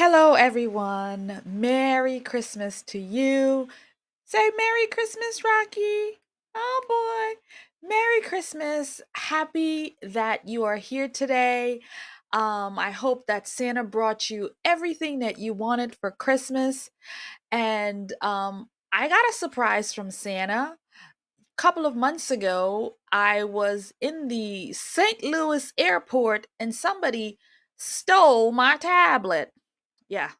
Hello, everyone. Merry Christmas to you. Say Merry Christmas, Rocky. Oh boy. Merry Christmas. Happy that you are here today. I hope that Santa brought you everything that you wanted for Christmas. And I got a surprise from Santa. A couple of months ago, I was in the St. Louis airport and somebody stole my tablet. Yeah.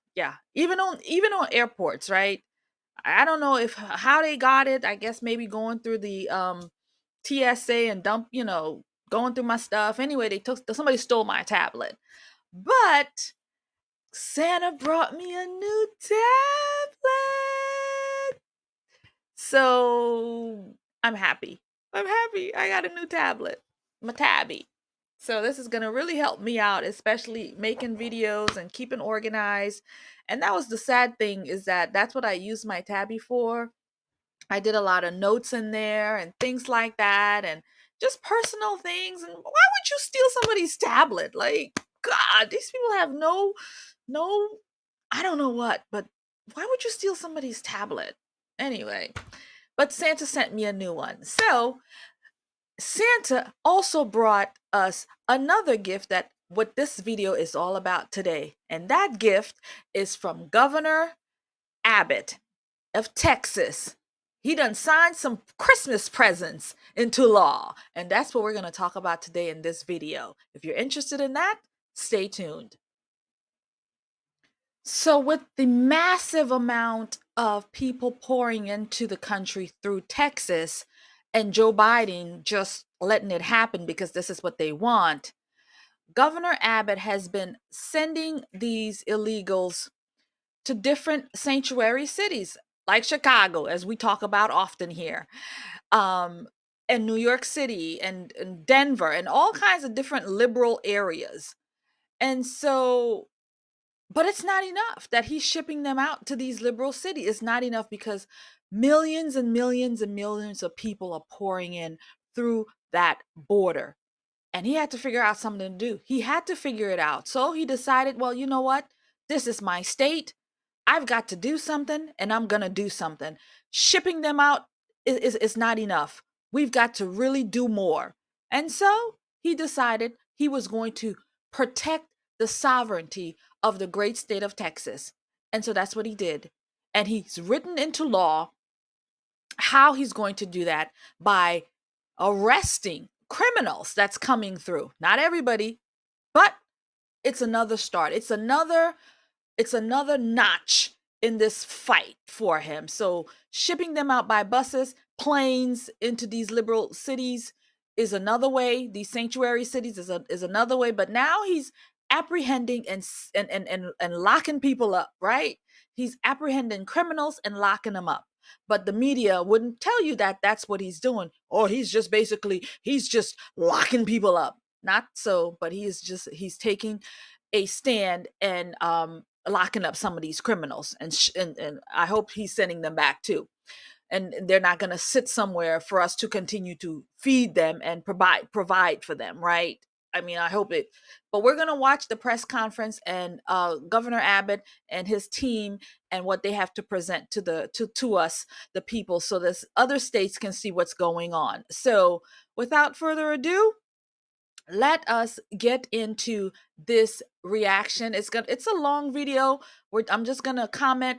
Even on airports, right? I don't know if how they got it. I guess maybe going through the TSA and going through my stuff. Anyway, they took somebody stole my tablet. But Santa brought me a new tablet. So I'm happy. I'm happy. I got a new tablet. My tabby. So this is going to really help me out, especially making videos and keeping organized. And that was the sad thing, is that that's what I used my tabby for. I did a lot of notes in there and things like that, and just personal things. And why would you steal somebody's tablet? Like, God, these people have no, I don't know what, but why would you steal somebody's tablet? Anyway, but Santa sent me a new one. So Santa also brought us another gift, that what this video is all about today. And that gift is from Governor Abbott of Texas. He done signed some Christmas presents into law. And that's what we're going to talk about today in this video. If you're interested in that, stay tuned. So, with the massive amount of people pouring into the country through Texas, and Joe Biden just letting it happen because this is what they want, Governor Abbott has been sending these illegals to different sanctuary cities like Chicago, as we talk about often here, um, and New York City and Denver and all kinds of different liberal areas. And so, but it's not enough that he's shipping them out to these liberal cities. It's not enough because millions and millions and millions of people are pouring in through that border. And he had to figure out something to do. He had to figure it out. So he decided, well, you know what? This is my state. I've got to do something, and I'm going to do something. Shipping them out is not enough. We've got to really do more. And so he decided he was going to protect the sovereignty of the great state of Texas. And so that's what he did. And he's written into law how he's going to do that by arresting criminals that's coming through. Not everybody, but it's another start. It's another notch in this fight for him. So shipping them out by buses, planes into these liberal cities is another way. These sanctuary cities is another way. But now he's apprehending and locking people up, right? He's apprehending criminals and locking them up. But the media wouldn't tell you that that's what he's doing. Or he's just locking people up. Not so, but he's taking a stand and locking up some of these criminals, and I hope he's sending them back too. And they're not going to sit somewhere for us to continue to feed them and provide for them, right? I mean, I hope it. But we're going to watch the press conference and Governor Abbott and his team and what they have to present to us, the people, so that other states can see what's going on. So, without further ado, let us get into this reaction. It's a long video. I'm just gonna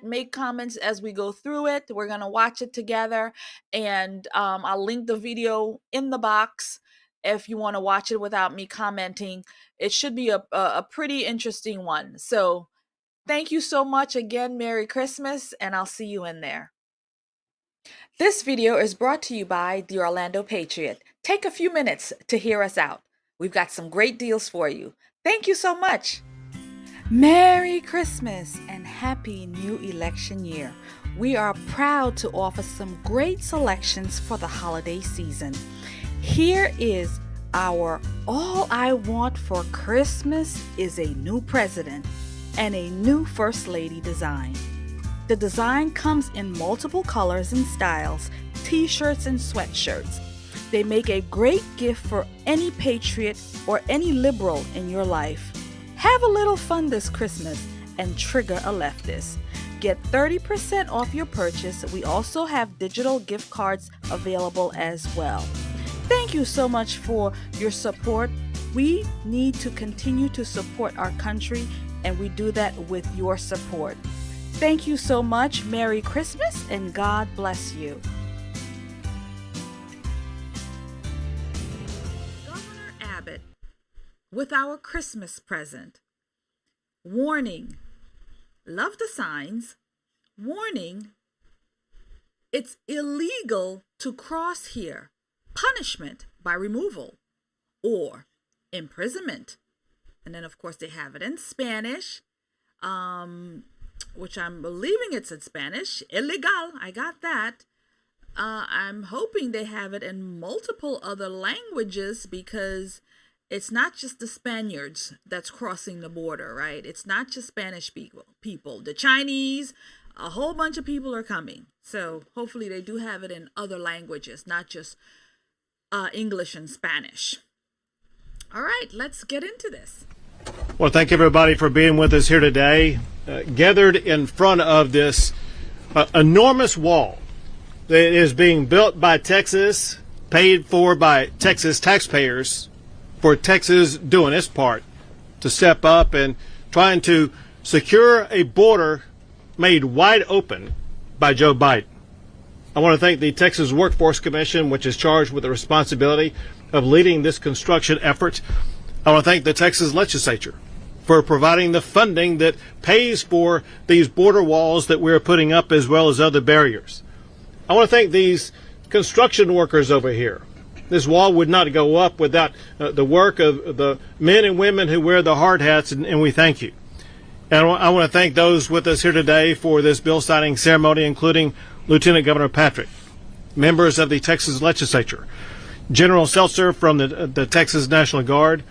make comments as we go through it. We're gonna watch it together, and I'll link the video in the box if you want to watch it without me commenting. It should be a pretty interesting one. So thank you so much again. Merry Christmas, and I'll see you in there. This video is brought to you by the Orlando Patriot. Take a few minutes to hear us out. We've got some great deals for you. Thank you so much. Merry Christmas and Happy New Election Year. We are proud to offer some great selections for the holiday season. Here is our All I Want for Christmas is a New President and a New First Lady design. The design comes in multiple colors and styles, t-shirts and sweatshirts. They make a great gift for any patriot or any liberal in your life. Have a little fun this Christmas and trigger a leftist. Get 30% off your purchase. We also have digital gift cards available as well. Thank you so much for your support. We need to continue to support our country, and we do that with your support. Thank you so much. Merry Christmas and God bless you. Governor Abbott, with our Christmas present. Warning. Love the signs. Warning. It's illegal to cross here. Punishment by removal or imprisonment. And then, of course, they have it in Spanish, which I'm believing it's in Spanish. Illegal. I got that. I'm hoping they have it in multiple other languages, because it's not just the Spaniards that's crossing the border, right? It's not just Spanish people. The Chinese, a whole bunch of people are coming. So hopefully they do have it in other languages, not just English and Spanish. All right, let's get into this. Well, thank everybody for being with us here today. Gathered in front of this enormous wall that is being built by Texas, paid for by Texas taxpayers, for Texas doing its part to step up and trying to secure a border made wide open by Joe Biden. I want to thank the Texas Workforce Commission, which is charged with the responsibility of leading this construction effort. I want to thank the Texas legislature for providing the funding that pays for these border walls that we're putting up, as well as other barriers. I want to thank these construction workers over here. This wall would not go up without the work of the men and women who wear the hard hats, and we thank you. And I want to thank those with us here today for this bill signing ceremony, including Lieutenant Governor Patrick, members of the Texas legislature, General Seltzer from the Texas National Guard,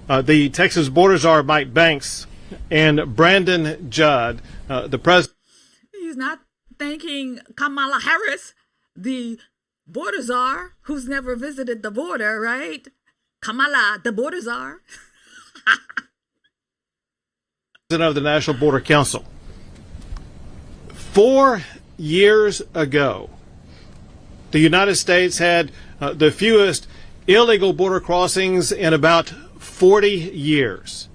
the Texas Border Czar Mike Banks, and Brandon Judd, the president. He's not thanking Kamala Harris, the border czar, who's never visited the border, right? Kamala, the border czar. Of the National Border Council. 4 years ago, the United States had the fewest illegal border crossings in about 40 years.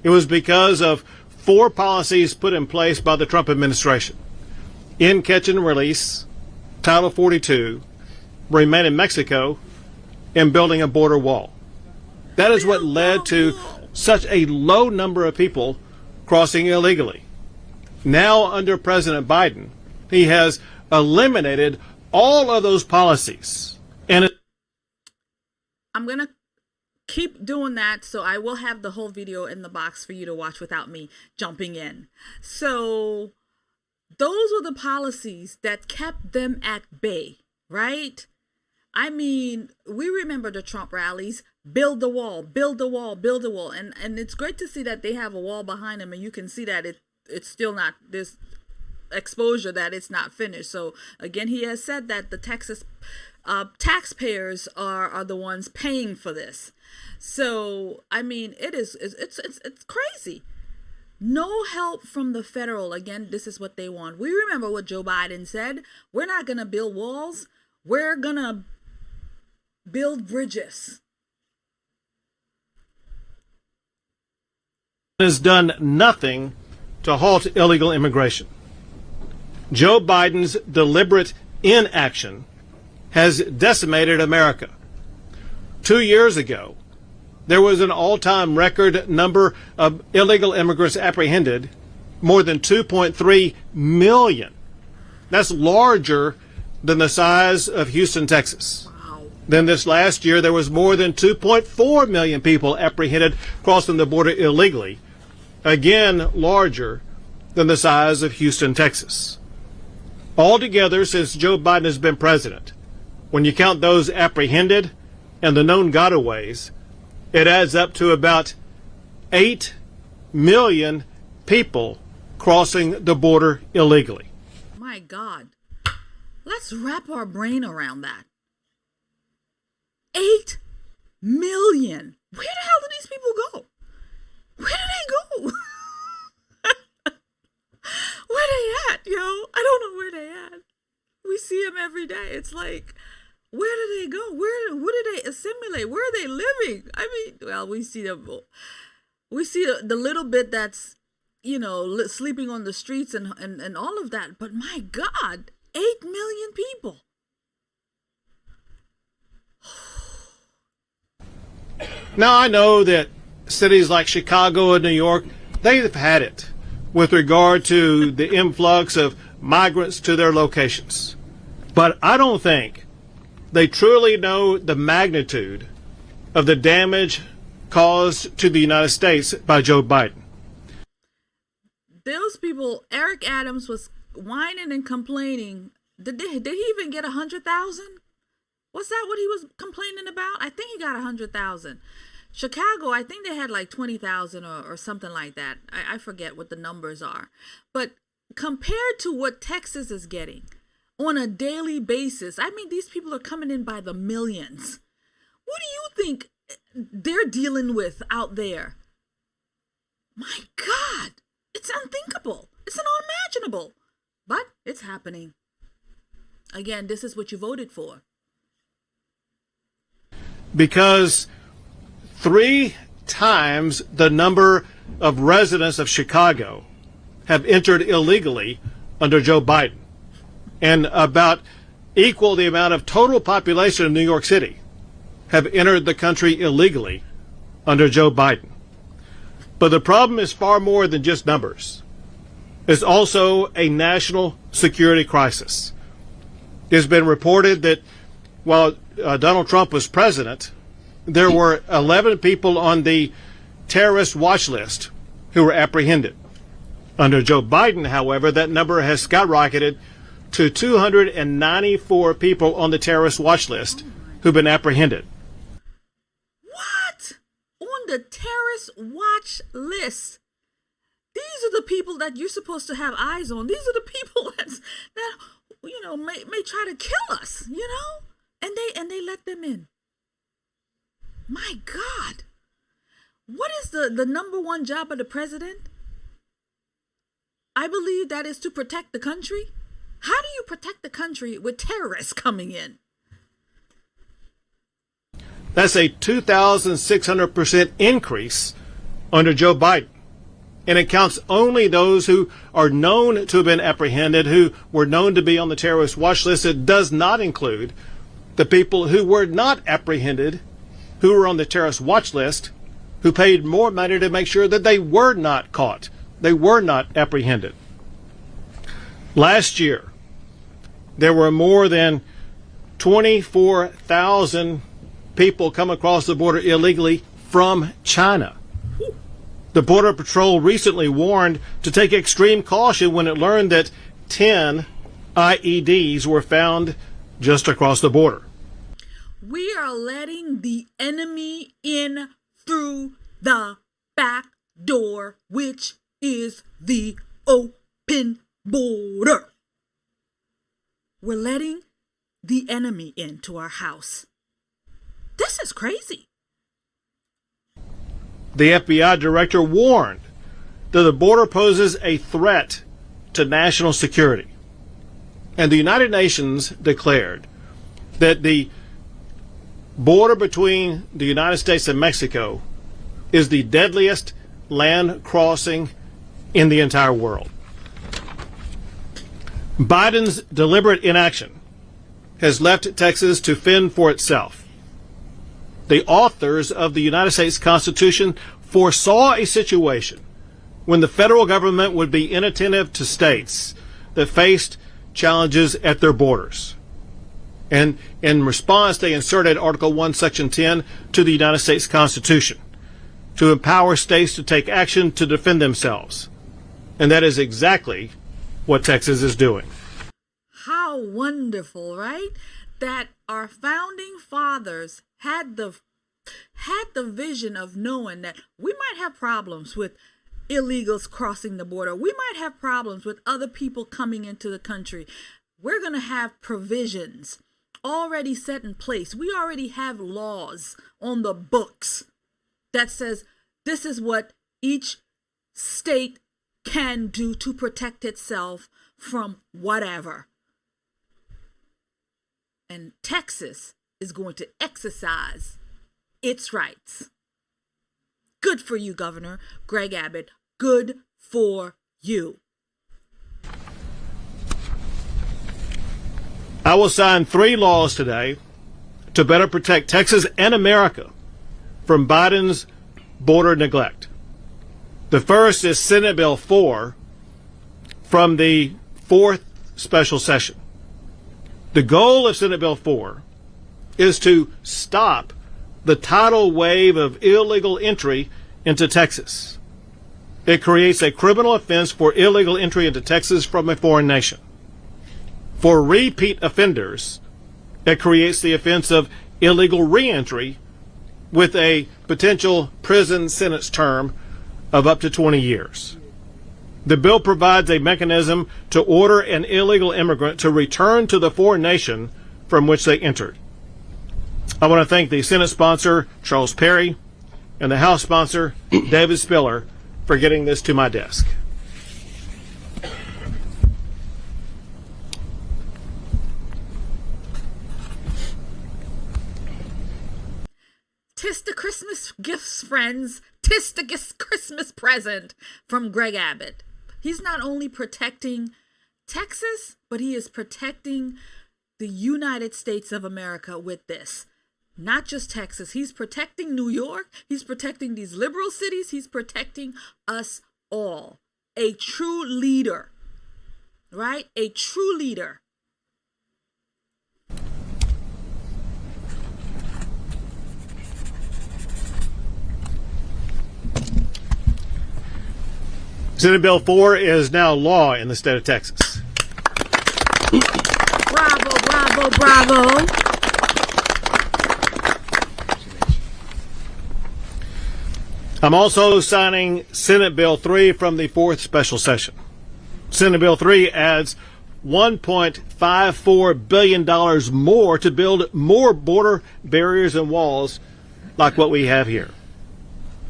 It was because of 4 policies put in place by the Trump administration: in catch and release, Title 42, remain in Mexico, and building a border wall. That is what led to such a low number of people crossing illegally. Now, under President Biden, he has eliminated all of those policies. And I'm going to keep doing that, so I will have the whole video in the box for you to watch without me jumping in. So those were the policies that kept them at bay, right? I mean, we remember the Trump rallies: build the wall, build the wall, build the wall. And it's great to see that they have a wall behind them, and you can see that it's still not this exposure, that it's not finished. So again, he has said that the Texas taxpayers are the ones paying for this. So I mean, it's crazy. No help from the federal. Again, this is what they want. We remember what Joe Biden said: we're not going to build walls, we're going to build bridges. Has done nothing to halt illegal immigration. Joe Biden's deliberate inaction has decimated America. 2 years ago, there was an all-time record number of illegal immigrants apprehended, more than 2.3 million. That's larger than the size of Houston, Texas. Then this last year, there was more than 2.4 million people apprehended crossing the border illegally, again larger than the size of Houston, Texas. Altogether, since Joe Biden has been president, when you count those apprehended and the known gotaways, it adds up to about 8 million people crossing the border illegally. My God. Let's wrap our brain around that. 8 million. Where the hell do these people go? Where do they go? yo. I don't know where they at. We see them every day. It's like, where do they go? What do they assimilate? Where are they living? I mean, well, we see them. We see the little bit that's, sleeping on the streets and all of that. But my God, 8 million people. Now, I know that cities like Chicago and New York, they've had it with regard to the influx of migrants to their locations. But I don't think they truly know the magnitude of the damage caused to the United States by Joe Biden. Those people, Eric Adams was whining and complaining. Did he even get 100,000? Was that what he was complaining about? I think he got 100,000. Chicago, I think they had like 20,000 or something like that. I forget what the numbers are. But compared to what Texas is getting on a daily basis, I mean, these people are coming in by the millions. What do you think they're dealing with out there? My God, it's unthinkable. It's unimaginable. But it's happening. Again, this is what you voted for. Because 3 times the number of residents of Chicago have entered illegally under Joe Biden, and about equal the amount of total population of New York City have entered the country illegally under Joe Biden. But the problem is far more than just numbers. It's also a national security crisis. It's been reported that while Donald Trump was president, there were 11 people on the terrorist watch list who were apprehended. Under Joe Biden, however, that number has skyrocketed to 294 people on the terrorist watch list who've been apprehended. What? On the terrorist watch list? These are the people that you're supposed to have eyes on. These are the people that may try to kill us, and they let them in. My God. What is the number one job of the president? I believe that is to protect the country. How do you protect the country with terrorists coming in? That's a 2,600% increase under Joe Biden. And it counts only those who are known to have been apprehended, who were known to be on the terrorist watch list. It does not include the people who were not apprehended, who were on the terrorist watch list, who paid more money to make sure that they were not caught. They were not apprehended. Last year, there were more than 24,000 people come across the border illegally from China. The Border Patrol recently warned to take extreme caution when it learned that 10 IEDs were found just across the border. We are letting the enemy in through the back door, which is the open border. We're letting the enemy into our house. This is crazy. The FBI director warned that the border poses a threat to national security. And the United Nations declared that the border between the United States and Mexico is the deadliest land crossing in the entire world. Biden's deliberate inaction has left Texas to fend for itself. The authors of the United States Constitution foresaw a situation when the federal government would be inattentive to states that faced challenges at their borders. And in response, they inserted Article 1, Section 10 to the United States Constitution to empower states to take action to defend themselves. And that is exactly what Texas is doing. How wonderful, right? That our founding fathers had the vision of knowing that we might have problems with illegals crossing the border. We might have problems with other people coming into the country. We're going to have provisions already set in place. We already have laws on the books that says this is what each state can do to protect itself from whatever. And Texas is going to exercise its rights. Good for you, Governor Greg Abbott. Good for you. I will sign 3 laws today to better protect Texas and America from Biden's border neglect. The first is Senate Bill 4 from the 4th special session. The goal of Senate Bill 4 is to stop the tidal wave of illegal entry into Texas. It creates a criminal offense for illegal entry into Texas from a foreign nation. For repeat offenders, it creates the offense of illegal reentry with a potential prison sentence term of up to 20 years. The bill provides a mechanism to order an illegal immigrant to return to the foreign nation from which they entered. I want to thank the Senate sponsor, Charles Perry, and the House sponsor, David Spiller, for getting this to my desk. Tis the Christmas gifts, friends. Tis the Christmas present from Greg Abbott. He's not only protecting Texas, but he is protecting the United States of America with this. Not just Texas. He's protecting New York. He's protecting these liberal cities. He's protecting us all. A true leader, right? A true leader. Senate Bill 4 is now law in the state of Texas. Bravo, bravo, bravo. I'm also signing Senate Bill 3 from the 4th special session. Senate Bill 3 adds $1.54 billion more to build more border barriers and walls like what we have here.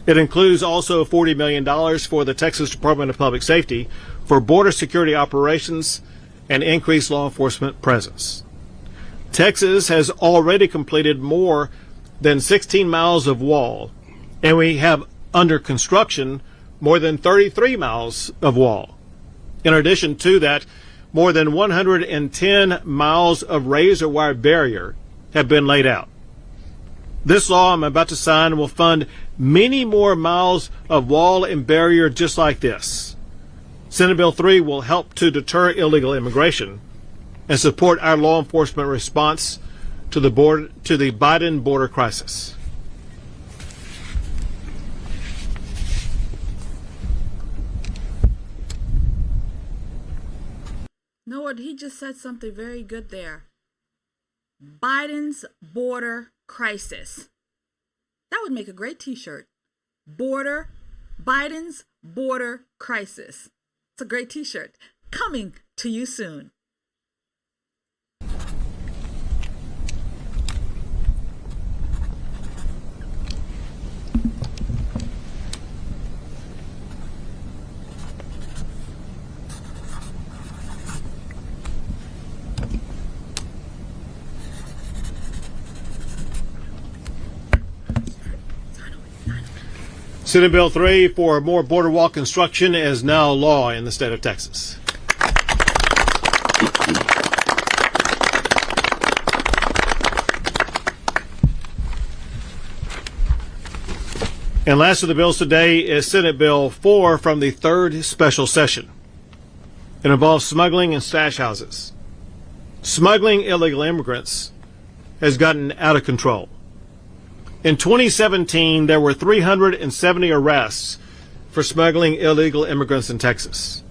It includes also $40 million for the Texas Department of Public Safety for border security operations and increased law enforcement presence. Texas has already completed more than 16 miles of wall, and we have under construction more than 33 miles of wall. In addition to that, more than 110 miles of razor wire barrier have been laid out. This law I'm about to sign will fund many more miles of wall and barrier just like this. Senate Bill 3 will help to deter illegal immigration and support our law enforcement response to the Biden border crisis. Know what? He just said something very good there. Biden's border crisis. That would make a great t-shirt. Biden's border crisis. It's a great t-shirt. Coming to you soon. Senate Bill 3 for more border wall construction is now law in the state of Texas. And last of the bills today is Senate Bill 4 from the 3rd special session. It involves smuggling and stash houses. Smuggling illegal immigrants has gotten out of control. In 2017, there were 370 arrests for smuggling illegal immigrants in Texas.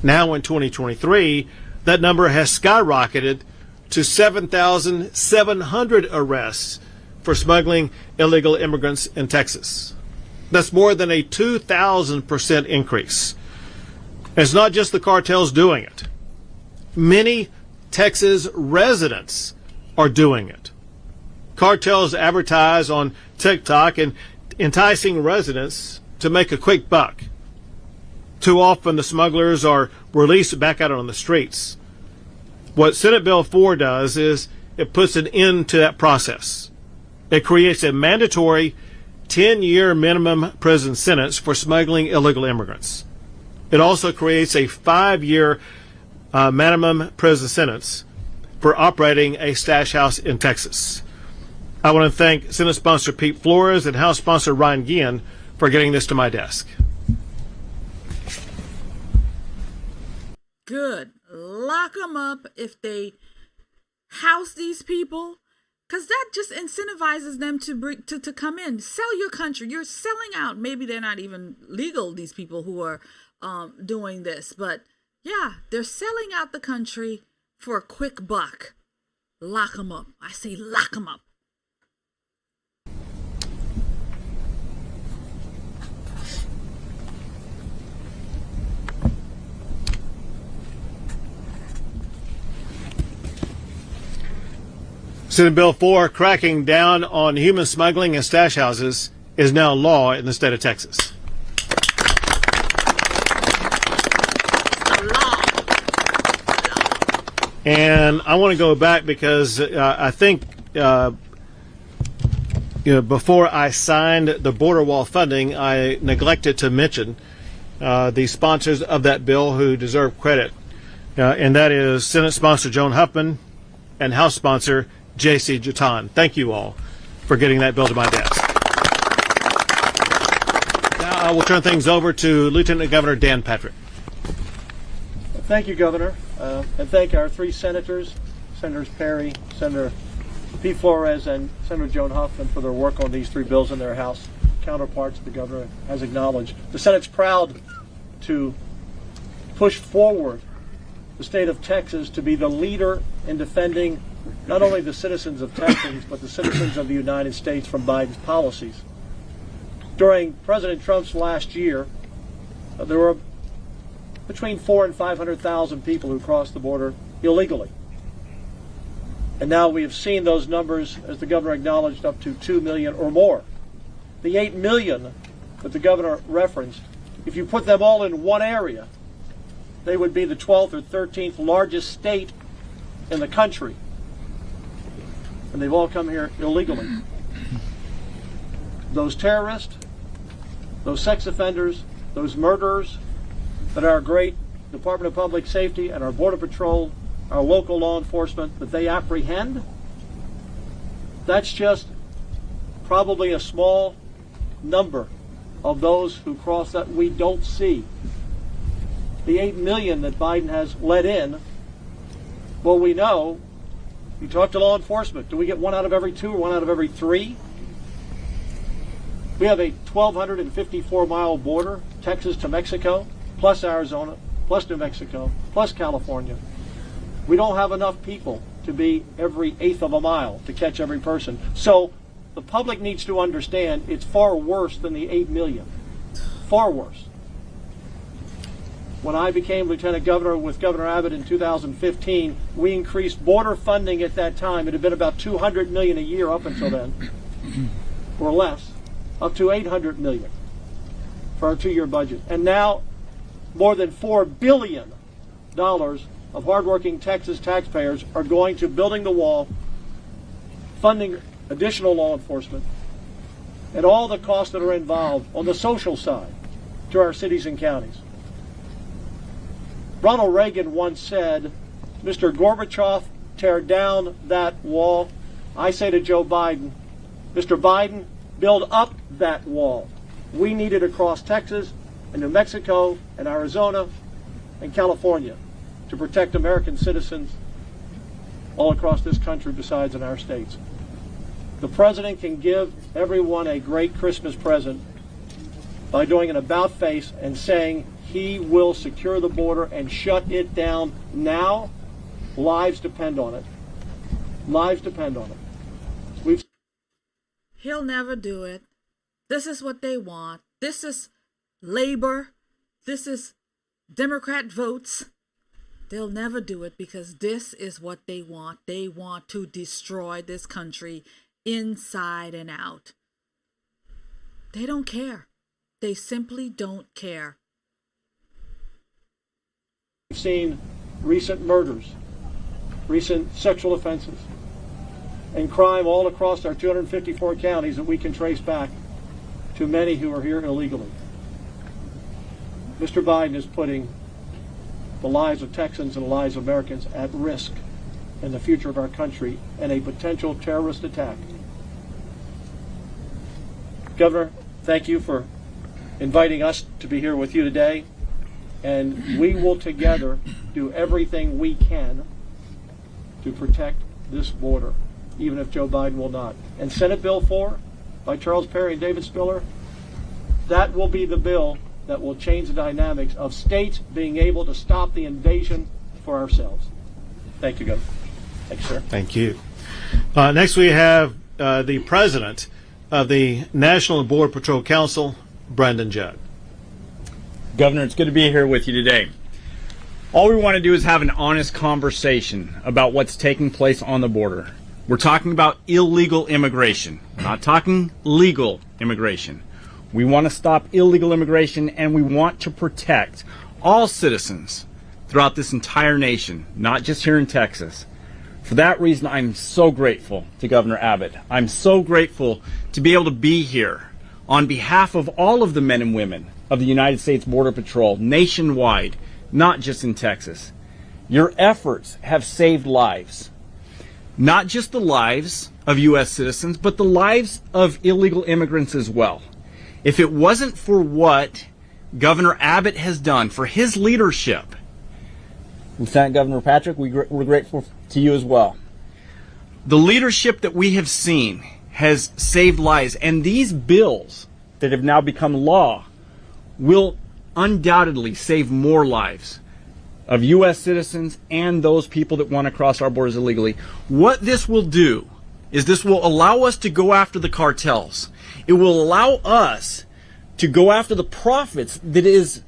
Now in 2023, that number has skyrocketed to 7,700 arrests for smuggling illegal immigrants in Texas. That's more than a 2,000% increase. It's not just the cartels doing it. Many Texas residents are doing it. Cartels advertise on TikTok and enticing residents to make a quick buck. Too often the smugglers are released back out on the streets. What Senate Bill 4 does is it puts an end to that process. It creates a mandatory 10-year minimum prison sentence for smuggling illegal immigrants. It also creates a 5-year minimum prison sentence for operating a stash house in Texas. I want to thank Senate sponsor Pete Flores and House sponsor Ryan Guillen for getting this to my desk. Good. Lock them up if they house these people, because that just incentivizes them to come in. Sell your country. You're selling out. Maybe they're not even legal, these people who are doing this, but yeah, they're selling out the country for a quick buck. Lock them up. I say lock them up. Senate Bill 4, cracking down on human smuggling and stash houses, is now law in the state of Texas. And I want to go back because I think before I signed the border wall funding, I neglected to mention the sponsors of that bill who deserve credit, and that is Senate sponsor Joan Huffman and House sponsor J.C. Jatan. Thank you all for getting that bill to my desk. Now I will turn things over to Lieutenant Governor Dan Patrick. Thank you, Governor, and thank our three senators, Senators Perry, Senator Pete Flores, and Senator Joan Huffman for their work on these three bills in their House counterparts. The Governor has acknowledged. The Senate's proud to push forward the state of Texas to be the leader in defending not only the citizens of Texas, but the citizens of the United States from Biden's policies. During President Trump's last year, there were between 400,000 and 500,000 people who crossed the border illegally. And now we have seen those numbers, as the governor acknowledged, up to 2 million or more. The 8 million that the governor referenced, if you put them all in one area, they would be the 12th or 13th largest state in the country. And they've all come here illegally. Those terrorists, those sex offenders, those murderers that our great Department of Public Safety and our Border Patrol, our local law enforcement, that they apprehend, that's just probably a small number of those who cross that we don't see. The 8 million that Biden has let in, well, we know, you talk to law enforcement, do we get 1 out of every 2 or 1 out of every 3? We have a 1,254-mile border, Texas to Mexico, plus Arizona, plus New Mexico, plus California. We don't have enough people to be every 1/8 of a mile to catch every person. So the public needs to understand it's far worse than the 8 million. Far worse. When I became Lieutenant Governor with Governor Abbott in 2015, we increased border funding at that time. It had been about $200 million a year up until then, or less, up to $800 million for our 2-year budget. And now more than $4 billion of hardworking Texas taxpayers are going to building the wall, funding additional law enforcement, and all the costs that are involved on the social side to our cities and counties. Ronald Reagan once said, Mr. Gorbachev, tear down that wall. I say to Joe Biden, Mr. Biden, build up that wall. We need it across Texas and New Mexico and Arizona and California to protect American citizens all across this country besides in our states. The president can give everyone a great Christmas present by doing an about face and saying he will secure the border and shut it down now. Lives depend on it. Lives depend on it. He'll never do it. This is what they want. This is labor. This is Democrat votes. They'll never do it because this is what they want. They want to destroy this country inside and out. They don't care. They simply don't care. We've seen recent murders, recent sexual offenses, and crime all across our 254 counties that we can trace back to many who are here illegally. Mr. Biden is putting the lives of Texans and the lives of Americans at risk in the future of our country and a potential terrorist attack. Governor, thank you for inviting us to be here with you today, and we will together do everything we can to protect this border, even if Joe Biden will not. And Senate Bill 4 by Charles Perry and David Spiller, that will be the bill that will change the dynamics of states being able to stop the invasion for ourselves. Thank you, Governor. Thank you, sir. Thank you. Next, we have the president of the National Border Patrol Council, Brendan Judd. Governor, it's good to be here with you today. All we want to do is have an honest conversation about what's taking place on the border. We're talking about illegal immigration, not talking legal immigration. We want to stop illegal immigration, and we want to protect all citizens throughout this entire nation, not just here in Texas. For that reason, I'm so grateful to Governor Abbott. I'm so grateful to be able to be here on behalf of all of the men and women of the United States Border Patrol nationwide, not just in Texas. Your efforts have saved lives. Not just the lives of U.S. citizens, but the lives of illegal immigrants as well. If it wasn't for what Governor Abbott has done, for his leadership, Lieutenant Governor Patrick, we're grateful to you as well. The leadership that we have seen has saved lives, and these bills that have now become law will undoubtedly save more lives of U.S. citizens and those people that want to cross our borders illegally. What this will do is this will allow us to go after the cartels. It will allow us to go after the profits that is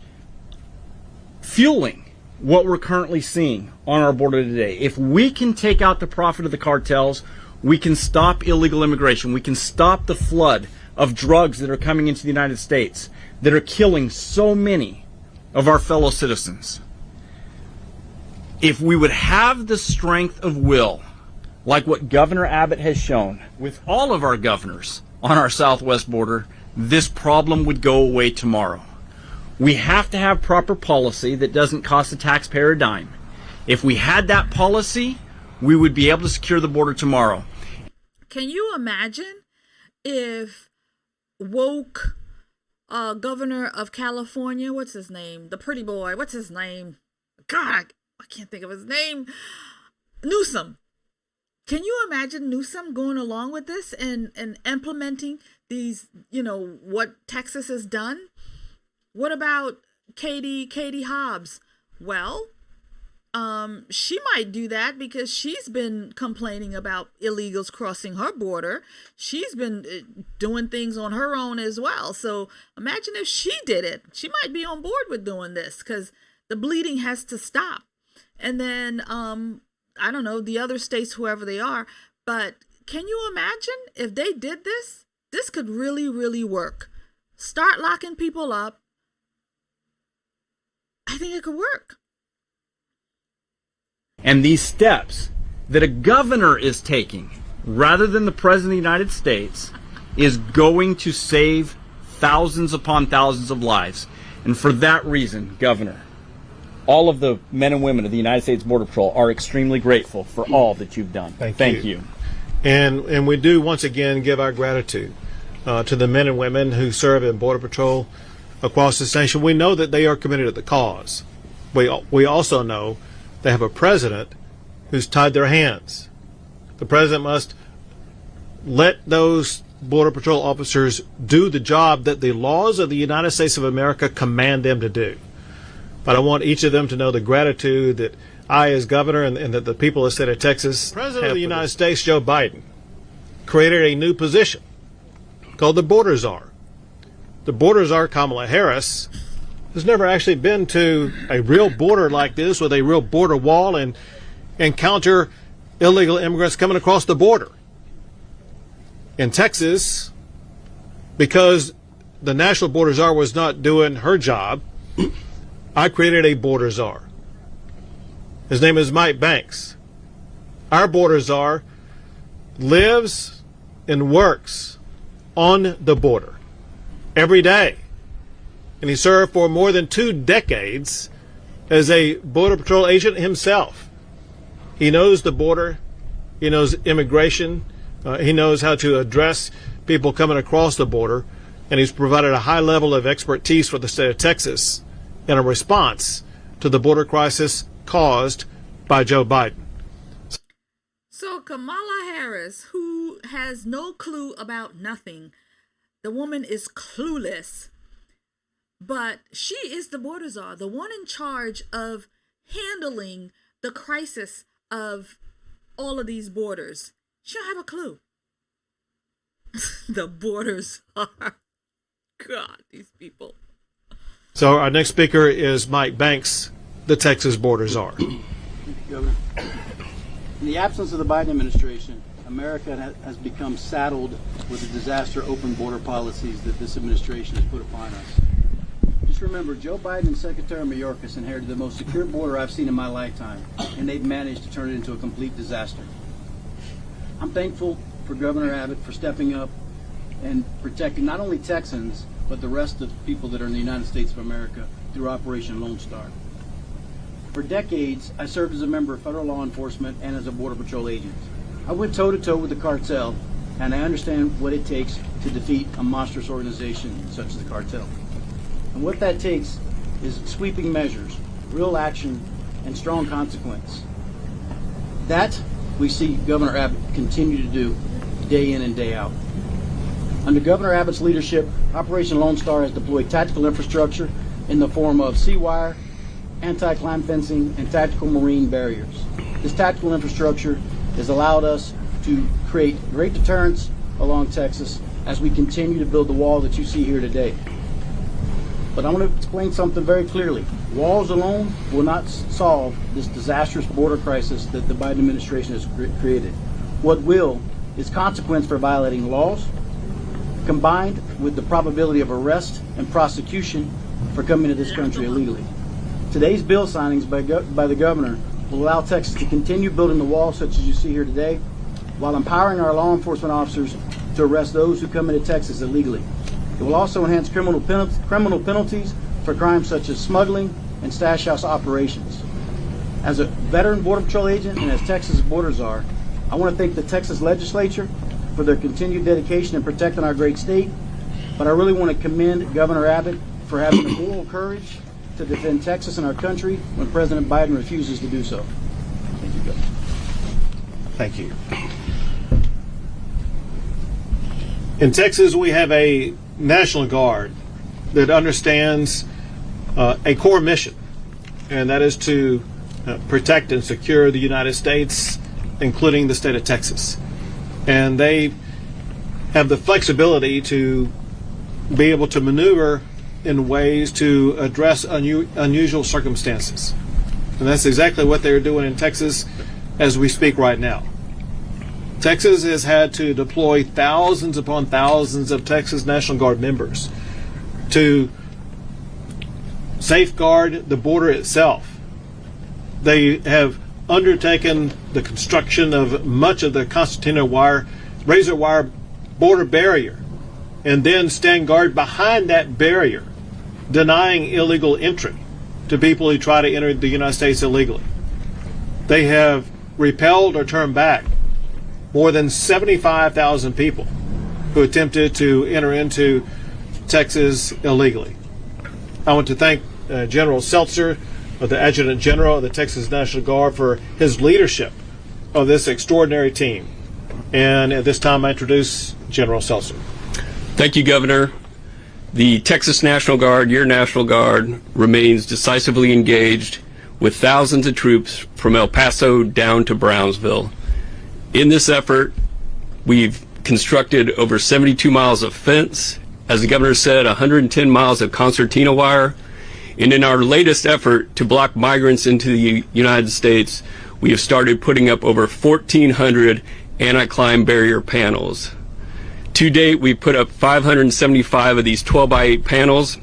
fueling what we're currently seeing on our border today. If we can take out the profit of the cartels, we can stop illegal immigration. We can stop the flood of drugs that are coming into the United States that are killing so many of our fellow citizens. If we would have the strength of will, like what Governor Abbott has shown with all of our governors on our southwest border, this problem would go away tomorrow. We have to have proper policy that doesn't cost the taxpayer a dime. If we had that policy, we would be able to secure the border tomorrow. Can you imagine if woke governor of California, what's his name? The pretty boy, what's his name? God, I can't think of his name. Newsom. Can you imagine Newsom going along with this and implementing these, what Texas has done? What about Katie Hobbs? Well, she might do that because she's been complaining about illegals crossing her border. She's been doing things on her own as well. So imagine if she did it. She might be on board with doing this because the bleeding has to stop. And then, I don't know, the other states, whoever they are, but can you imagine if they did this? This could really, really work. Start locking people up. I think it could work. And these steps that a governor is taking, rather than the President of the United States, is going to save thousands upon thousands of lives. And for that reason, Governor, all of the men and women of the United States Border Patrol are extremely grateful for all that you've done. Thank you. And we do once again give our gratitude to the men and women who serve in Border Patrol across this nation. We know that they are committed to the cause. We also know they have a president who's tied their hands. The president must let those Border Patrol officers do the job that the laws of the United States of America command them to do. But I want each of them to know the gratitude that I, as governor, and that the people of the state of Texas, President of the United States, Joe Biden, created a new position called the Border Czar. The Border Czar, Kamala Harris, has never actually been to a real border like this with a real border wall and encounter illegal immigrants coming across the border. In Texas, because the National Border Czar was not doing her job, I created a Border Czar. His name is Mike Banks. Our border czar lives and works on the border every day. And he served for more than 2 decades as a Border Patrol agent himself. He knows the border. He knows immigration. He knows how to address people coming across the border. And he's provided a high level of expertise for the state of Texas in a response to the border crisis caused by Joe Biden. So Kamala Harris, who has no clue about nothing, the woman is clueless, but she is the border czar, the one in charge of handling the crisis of all of these borders. She don't have a clue. The border czar. God, these people. So our next speaker is Mike Banks, the Texas border czar. Governor. In the absence of the Biden administration, America has become saddled with the disaster open border policies that this administration has put upon us. Just remember, Joe Biden and Secretary Mayorkas inherited the most secure border I've seen in my lifetime, and they've managed to turn it into a complete disaster. I'm thankful for Governor Abbott for stepping up and protecting not only Texans, but the rest of people that are in the United States of America through Operation Lone Star. For decades, I served as a member of federal law enforcement and as a Border Patrol agent. I went toe-to-toe with the cartel, and I understand what it takes to defeat a monstrous organization such as the cartel. And what that takes is sweeping measures, real action, and strong consequence. That we see Governor Abbott continue to do day in and day out. Under Governor Abbott's leadership, Operation Lone Star has deployed tactical infrastructure in the form of sea wire, anti-climb fencing, and tactical marine barriers. This tactical infrastructure has allowed us to create great deterrence along Texas as we continue to build the wall that you see here today. But I want to explain something very clearly. Walls alone will not solve this disastrous border crisis that the Biden administration has created. What will is consequence for violating laws, combined with the probability of arrest and prosecution for coming to this country illegally. Today's bill signings by the governor will allow Texas to continue building the wall such as you see here today, while empowering our law enforcement officers to arrest those who come into Texas illegally. It will also enhance criminal penalties for crimes such as smuggling and stash house operations. As a veteran Border Patrol agent and as Texas border czar, I want to thank the Texas legislature for their continued dedication in protecting our great state, but I really want to commend Governor Abbott for having the moral courage to defend Texas and our country when President Biden refuses to do so. Thank you, Governor. Thank you. In Texas, we have a National Guard that understands a core mission, and that is to protect and secure the United States, including the state of Texas. And they have the flexibility to be able to maneuver in ways to address unusual circumstances. And that's exactly what they're doing in Texas as we speak right now. Texas has had to deploy thousands upon thousands of Texas National Guard members to safeguard the border itself. They have undertaken the construction of much of the concertina wire, razor wire border barrier, and then stand guard behind that barrier, denying illegal entry to people who try to enter the United States illegally. They have repelled or turned back more than 75,000 people who attempted to enter into Texas illegally. I want to thank General Seltzer, the Adjutant General of the Texas National Guard, for his leadership of this extraordinary team. And at this time, I introduce General Seltzer. Thank you, Governor. The Texas National Guard, your National Guard, remains decisively engaged with thousands of troops from El Paso down to Brownsville. In this effort, we've constructed over 72 miles of fence, as the governor said, 110 miles of concertina wire, and in our latest effort to block migrants into the United States, we have started putting up over 1,400 anti-climb barrier panels. To date, we've put up 575 of these 12x8 panels.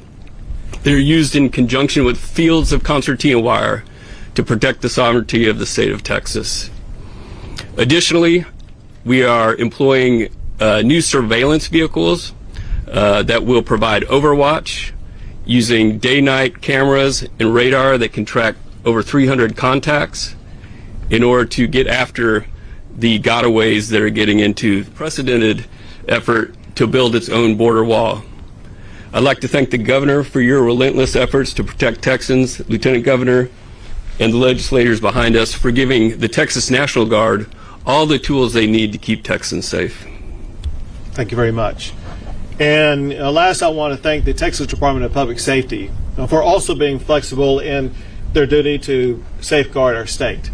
They're used in conjunction with fields of concertina wire to protect the sovereignty of the state of Texas. Additionally, we are employing new surveillance vehicles that will provide overwatch using day-night cameras and radar that can track over 300 contacts in order to get after the gotaways that are getting into precedented effort to build its own border wall. I'd like to thank the governor for your relentless efforts to protect Texans, Lieutenant Governor, and the legislators behind us for giving the Texas National Guard all the tools they need to keep Texans safe. Thank you very much. And last, I want to thank the Texas Department of Public Safety for also being flexible in their duty to safeguard our state.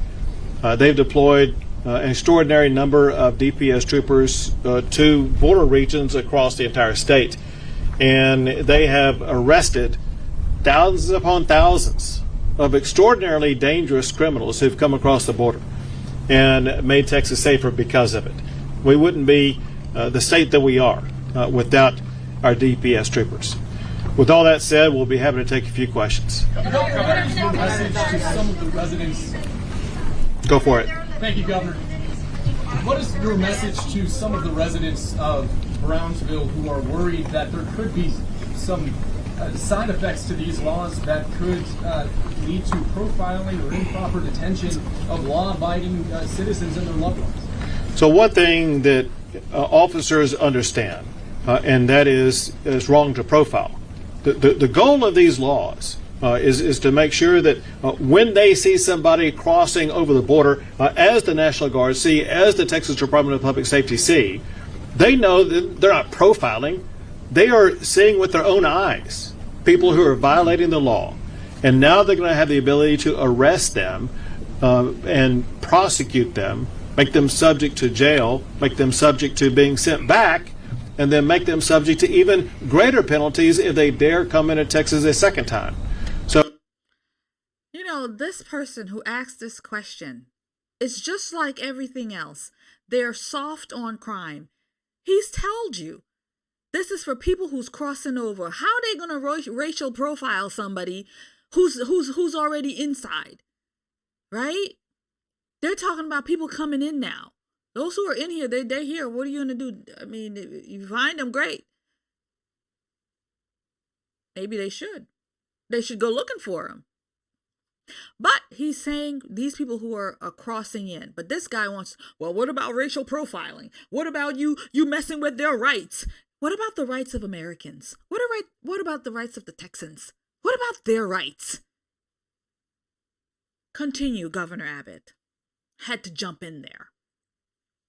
They've deployed an extraordinary number of DPS troopers to border regions across the entire state. And they have arrested thousands upon thousands of extraordinarily dangerous criminals who've come across the border and made Texas safer because of it. We wouldn't be the state that we are without our DPS troopers. With all that said, we'll be happy to take a few questions. Governor, what is your message to some of the residents? Go for it. Thank you, Governor. What is your message to some of the residents of Brownsville who are worried that there could be some side effects to these laws that could lead to profiling or improper detention of law-abiding citizens and their loved ones? So one thing that officers understand, and that is wrong to profile. The goal of these laws is to make sure that when they see somebody crossing over the border, as the National Guard see, as the Texas Department of Public Safety see, they know that they're not profiling. They are seeing with their own eyes people who are violating the law. And now they're going to have the ability to arrest them and prosecute them, make them subject to jail, make them subject to being sent back, and then make them subject to even greater penalties if they dare come into Texas a second time. So, you know, this person who asked this question is just like everything else. They're soft on crime. He's told you this is for people who's crossing over. How are they going to racial profile somebody who's already inside, right? They're talking about people coming in now. Those who are in here, they're here. What are you going to do? I mean, if you find them, great. Maybe they should. They should go looking for them. But he's saying these people who are crossing in. But this guy wants, well, what about racial profiling? What about you messing with their rights? What about the rights of Americans? What about the rights of the Texans? What about their rights? Continue, Governor Abbott. Had to jump in there.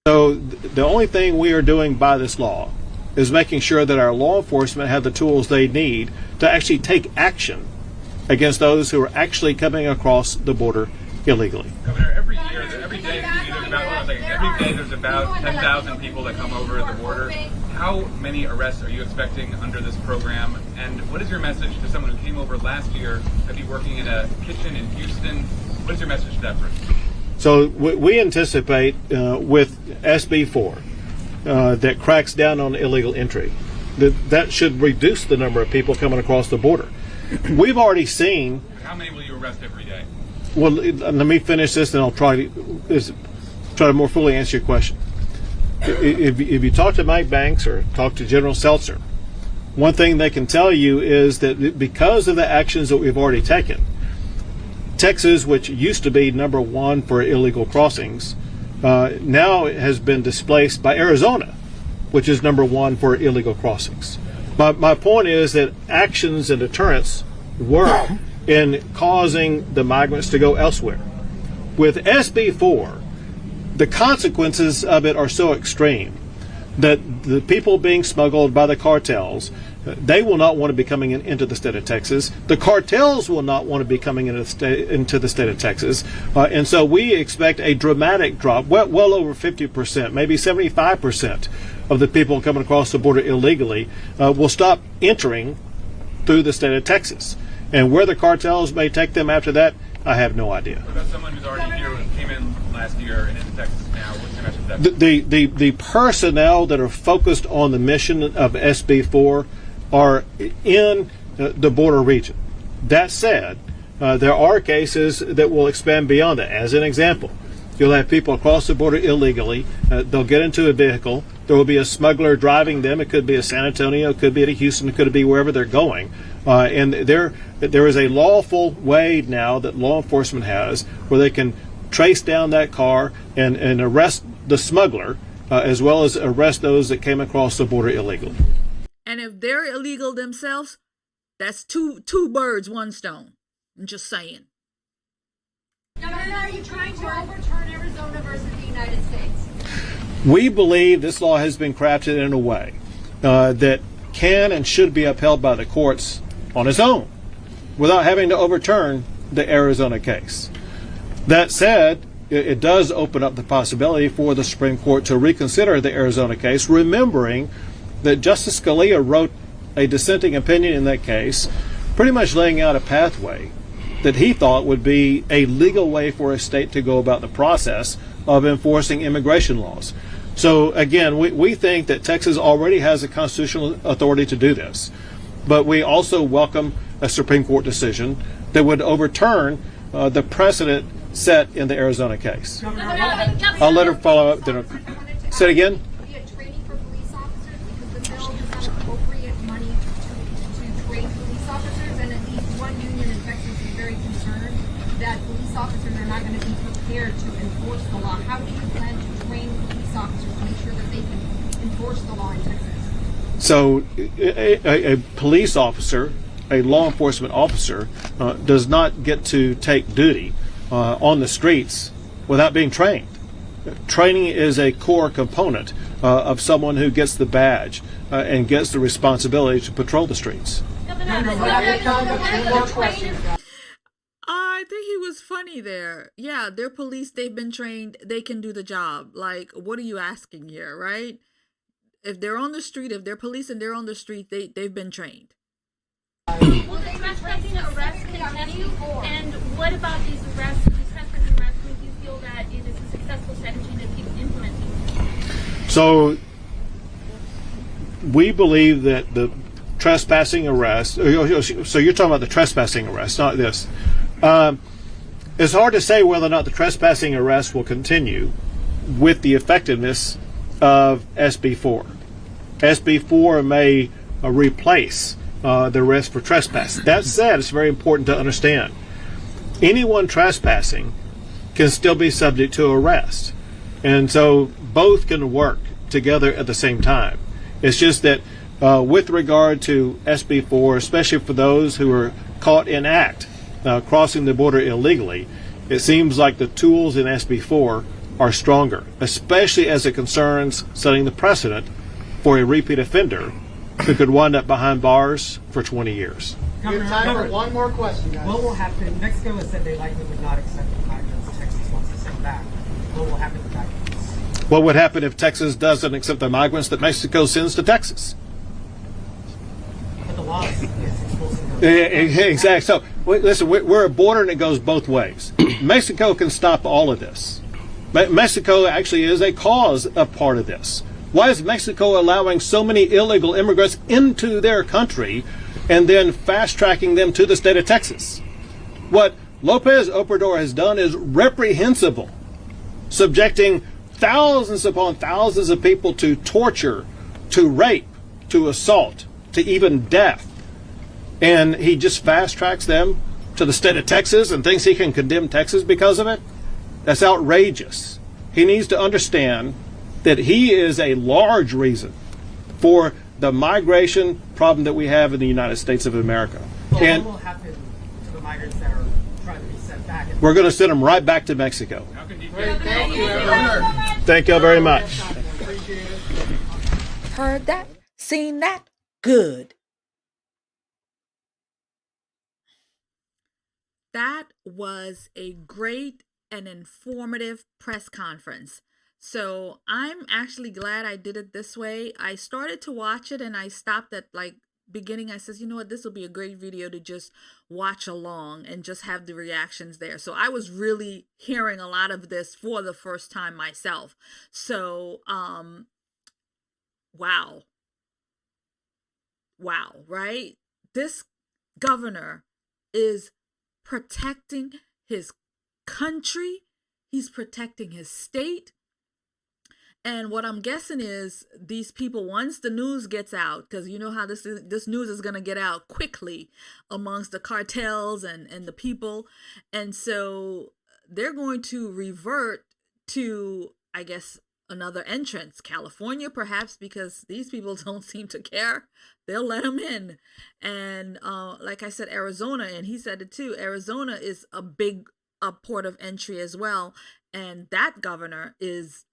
So the only thing we are doing by this law is making sure that our law enforcement have the tools they need to actually take action against those who are actually coming across the border illegally. Governor, every day there's about 10,000 people that come over the border. How many arrests are you expecting under this program? And what is your message to someone who came over last year to be working in a kitchen in Houston? What is your message to that person? So we anticipate with SB 4 that cracks down on illegal entry, that should reduce the number of people coming across the border. We've already seen. How many will you arrest every day? Well, let me finish this, and I'll try to more fully answer your question. If you talk to Mike Banks or talk to General Seltzer, one thing they can tell you is that because of the actions that we've already taken, Texas, which used to be number one for illegal crossings, now has been displaced by Arizona, which is number one for illegal crossings. My point is that actions and deterrence work in causing the migrants to go elsewhere. With SB 4, the consequences of it are so extreme that the people being smuggled by the cartels, they will not want to be coming into the state of Texas. The cartels will not want to be coming into the state of Texas. And so we expect a dramatic drop, well over 50%, maybe 75% of the people coming across the border illegally will stop entering through the state of Texas. And where the cartels may take them after that, I have no idea. What about someone who's already here who came in last year and into Texas now? What's your message to that? The personnel that are focused on the mission of SB 4 are in the border region. That said, there are cases that will expand beyond that. As an example, you'll have people across the border illegally. They'll get into a vehicle. There will be a smuggler driving them. It could be a San Antonio, it could be to Houston, it could be wherever they're going. And there is a lawful way now that law enforcement has where they can trace down that car and arrest the smuggler, as well as arrest those that came across the border illegally. And if they're illegal themselves, that's two birds, one stone. I'm just saying. Governor, are you trying to overturn Arizona versus the United States? We believe this law has been crafted in a way that can and should be upheld by the courts on its own without having to overturn the Arizona case. That said, it does open up the possibility for the Supreme Court to reconsider the Arizona case, remembering that Justice Scalia wrote a dissenting opinion in that case, pretty much laying out a pathway that he thought would be a legal way for a state to go about the process of enforcing immigration laws. So again, we think that Texas already has a constitutional authority to do this, but we also welcome a Supreme Court decision that would overturn the precedent set in the Arizona case. I'll let her follow up. Say it again. Training for police officers, because the bill does not appropriate money to train police officers, and at least one union in Texas is very concerned that police officers are not going to be prepared to enforce the law. How do you plan to train police officers to make sure that they can enforce the law in Texas? So a police officer, a law enforcement officer, does not get to take duty on the streets without being trained. Training is a core component of someone who gets the badge and gets the responsibility to patrol the streets. I think he was funny there. Yeah, they're police, they've been trained, they can do the job. Like, what are you asking here, right? If they're on the street, if they're police and they're on the street, they've been trained. Will the trespassing arrests continue? And what about these arrests, these trespassing arrests, do you feel that it is a successful strategy to keep implementing? So we believe that the trespassing arrest, so you're talking about the trespassing arrest, not this. It's hard to say whether or not the trespassing arrest will continue with the effectiveness of SB4. SB4 may replace the arrest for trespass. That said, it's very important to understand anyone trespassing can still be subject to arrest, and so both can work together at the same time. It's just that with regard to SB4, especially for those who are caught in act crossing the border illegally, it seems like the tools in SB4 are stronger, especially as it concerns setting the precedent for a repeat offender who could wind up behind bars for 20 years. Governor, time for one more question, guys. What will happen? Mexico has said they likely would not accept the migrants Texas wants to send back. What will happen with that case? What would happen if Texas doesn't accept the migrants that Mexico sends to Texas? But the law is expulsing them. Exactly. So, listen, we're a border and it goes both ways. Mexico can stop all of this. Mexico actually is a cause of part of this. Why is Mexico allowing so many illegal immigrants into their country and then fast-tracking them to the state of Texas? What Lopez Obrador has done is reprehensible, subjecting thousands upon thousands of people to torture, to rape, to assault, to even death. And he just fast-tracks them to the state of Texas and thinks he can condemn Texas because of it? That's outrageous. He needs to understand that he is a large reason for the migration problem that we have in the United States of America. Well, and what will happen to the migrants that are trying to be sent back? we're going to send them right back to Mexico. Thank you, Governor. Thank you very much. Heard that? Seen that? Good. That was a great and informative press conference. So I'm actually glad I did it this way. I started to watch it and I stopped at like beginning. I says, you know what, this will be a great video to just watch along and just have the reactions there. So I was really hearing a lot of this for the first time myself. So wow, right? This governor is protecting his country. He's protecting his state. And what I'm guessing is these people, once the news gets out, because you know how this news is going to get out quickly amongst the cartels and the people. And so they're going to revert to, I guess, another entrance. California, perhaps, because these people don't seem to care. They'll let them in. And like I said, Arizona, and he said it too, Arizona is a big port of entry as well. And that governor is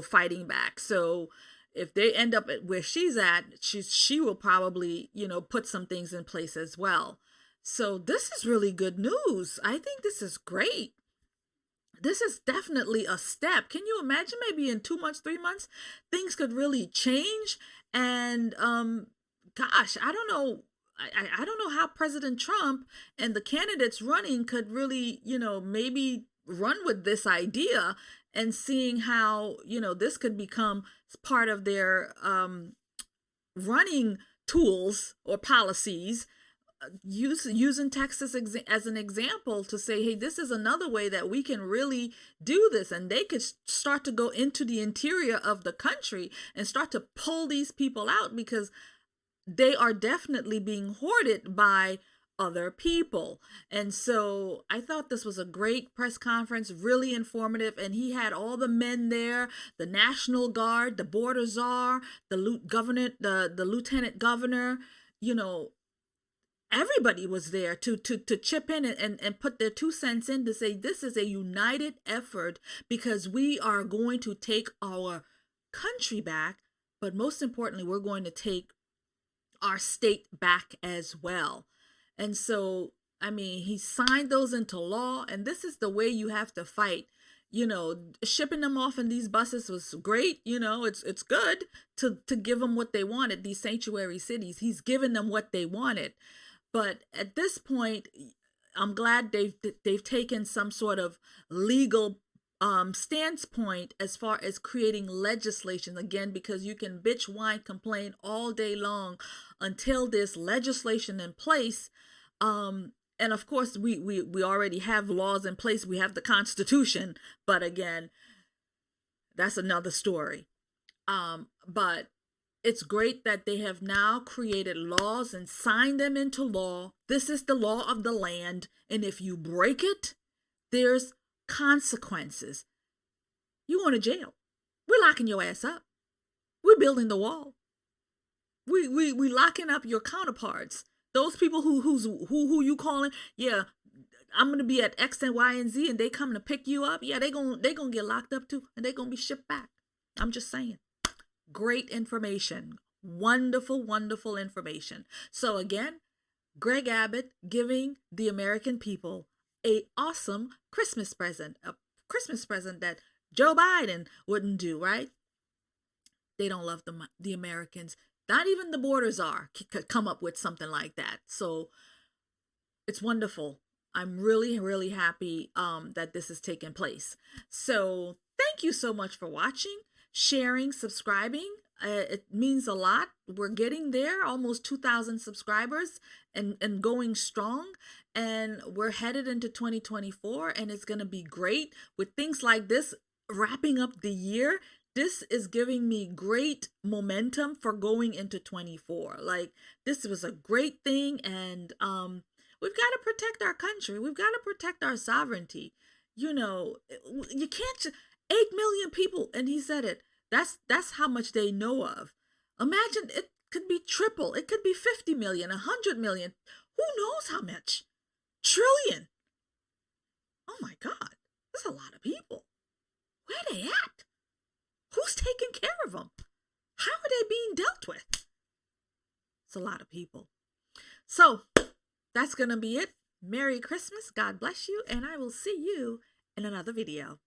fighting back. So if they end up at where she's at, she will probably, put some things in place as well. So this is really good news. I think this is great. This is definitely a step. Can you imagine maybe in 2 months, 3 months, things could really change? And gosh, I don't know. I don't know how President Trump and the candidates running could really, maybe run with this idea and seeing how, this could become part of their running tools or policies, using Texas as an example to say, hey, this is another way that we can really do this. And they could start to go into the interior of the country and start to pull these people out, because they are definitely being hoarded by other people. And so I thought this was a great press conference, really informative. And he had all the men there, the National Guard, the border czar, the lieutenant governor, everybody was there to chip in and put their 2 cents in to say, this is a united effort because we are going to take our country back. But most importantly, we're going to take our state back as well. And so, I mean, he signed those into law, and this is the way you have to fight. Shipping them off in these buses was great. It's good to give them what they wanted, these sanctuary cities. He's given them what they wanted. But at this point, I'm glad they've taken some sort of legal stance point as far as creating legislation, again, because you can bitch, whine, complain all day long until there's legislation in place. And of course, we already have laws in place. We have the Constitution, but again, that's another story. But it's great that they have now created laws and signed them into law. This is the law of the land, and if you break it, there's consequences. You going to jail. We're locking your ass up. We're building the wall. We locking up your counterparts. Those people who you calling, yeah, I'm gonna be at X and Y and Z, and they come to pick you up. Yeah, they gonna get locked up too, and they gonna be shipped back. I'm just saying. Great information. Wonderful, wonderful information. So again, Greg Abbott giving the American people an awesome Christmas present, a Christmas present that Joe Biden wouldn't do, right? They don't love the Americans. Not even the border czar could come up with something like that. So it's wonderful. I'm really, really happy that this is taking place. So thank you so much for watching, sharing, subscribing. It means a lot. We're getting there, almost 2,000 subscribers and going strong. And we're headed into 2024, and it's going to be great with things like this wrapping up the year. This is giving me great momentum for going into 24. Like, this was a great thing, and we've got to protect our country. We've got to protect our sovereignty. You can't 8 million people, and he said it. That's how much they know of. Imagine it could be triple. It could be 50 million, 100 million. Who knows how much? Trillion. Oh my God, that's a lot of people. Where are they at? Who's taking care of them? How are they being dealt with? It's a lot of people. So that's going to be it. Merry Christmas. God bless you. And I will see you in another video.